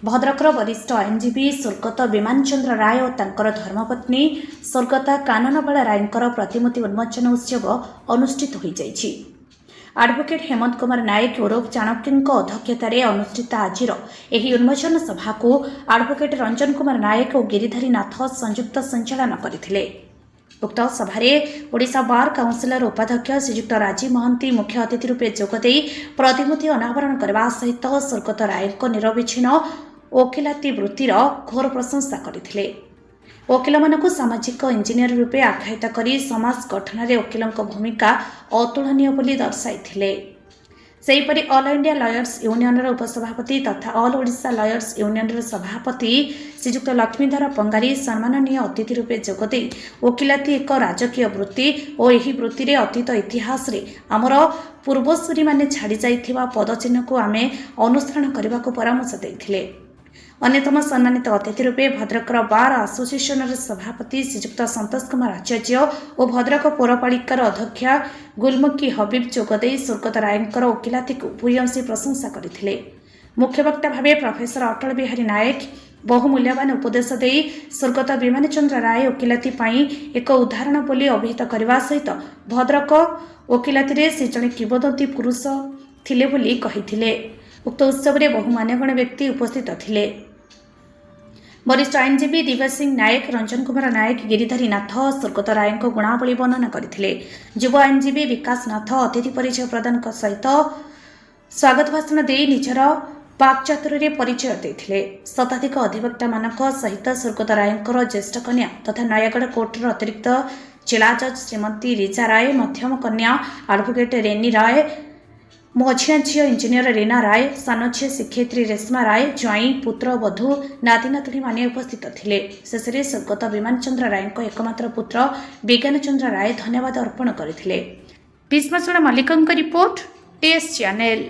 भद्रकर वरिष्ठ आईनजीवी स्वर्गत विमान चंद्र राय और तांकर धर्मपत्नी स्वर्गत काननबाला रायंकर प्रतिमूर्ति उन्मोचन उत्सव अनुष्ठित हो जाइछि। एडवोकेट हेमंत कुमार नायक ओरफ चाणक्य अध्यक्षतार अनुष्ठित आज उन्मोचन सभा को एडवोकेट रंजन कुमार नायक और गिरिधारी नाथ संयुक्त संचालन करथिले। उक्त सभारे ओडिशा बार काउंसिलर उपाध्यक्ष श्रीजुक्त राजीव महंती मुख्य अतिथि रूपे जोगदे प्रतिमूर्ति अनावरण करने सहित स्वर्गत रायक निरविच्छिन्न वकिलाती वृत्तिर घोर प्रशंसा करथिले। वकिल मानक सामाजिक इंजीनियर रूपे आख्यायित करी समाज गठन में वकिलों भूमिका अतुलनीय बोली दर्शाइथिले। सेहीपरि ऑल इंडिया लॉयर्स यूनियन उपसभापति तथा ऑल ओडिशा लॉयर्स यूनियन सभापति श्रीजुक्त लक्ष्मीधर पंगारी सम्माननीय अतिथि रूपे जोगदे वकिलाती एक राजकीय वृत्ति और यही वृत्ति रे अतीत इतिहास रे आमर पूर्वसूरी माने छाड़ी जाइथिबा पदचिन्ह को आमे अनुसरण करने को परामर्श देथिले। अन्यतम सम्मानित अतिथि रूपे भद्रकर बार एसोसिएशन सभापति श्रीजुक्त संतोष कुमार आचार्य और भद्रक पौरपालिकार अध्यक्ष गुलमुखी हबीब जोगदे स्वर्गत रायंकर वकिलाती को भूयसी प्रशंसा करथिले। मुख्य वक्ता भावे प्रोफेसर अटल बिहारी नायक बहुमूल्यवान उपदेश दे स्वर्गत विमान चंद्र राय वकिलाती पाई एक उदाहरण बोली अभिहित करने सहित भद्रक वकिलाती रे से जड़े किंवदंती पुरुष थिले बोली कहिथिले। उक्त उत्सव में बहु मान्यगण्य व्यक्ति उपस्थित थिले। वरिष्ठ आईनजीवी दिव्य सिंह नायक रंजन कुमार नायक गिरिधारी नाथ स्वर्गत राय गुणावली वर्णना करथिले। युव आईनजीवी विकास नाथ अतिथि परिचय प्रदान सहित स्वागत भाषण दे निजर वाक्चातुर्य परिचय देथिले। शताधिक अधिवक्ता मानक सहित स्वर्गत रायंकर ज्येष्ठ कन्या तथा नयागढ़ कोर्टर अतिरिक्त जिला जज श्रीमती रिचा राय, मध्यम कन्या एडवोकेट रेनी राय, मझिया झील इंजीनियर रीना राय, सान झील शिक्षयित्री रेश्मा राय, ज्वाई पुत्र वधू नाती नातुणी माने उपस्थित थिले। शेषे स्वर्गत विमान चंद्र राय एकमात्र पुत्र विज्ञान चंद्र राय धन्यवाद अर्पण करथिले। भीष्मचरण मल्लिकଙ୍କ रिपोर्ट टीएस चैनल।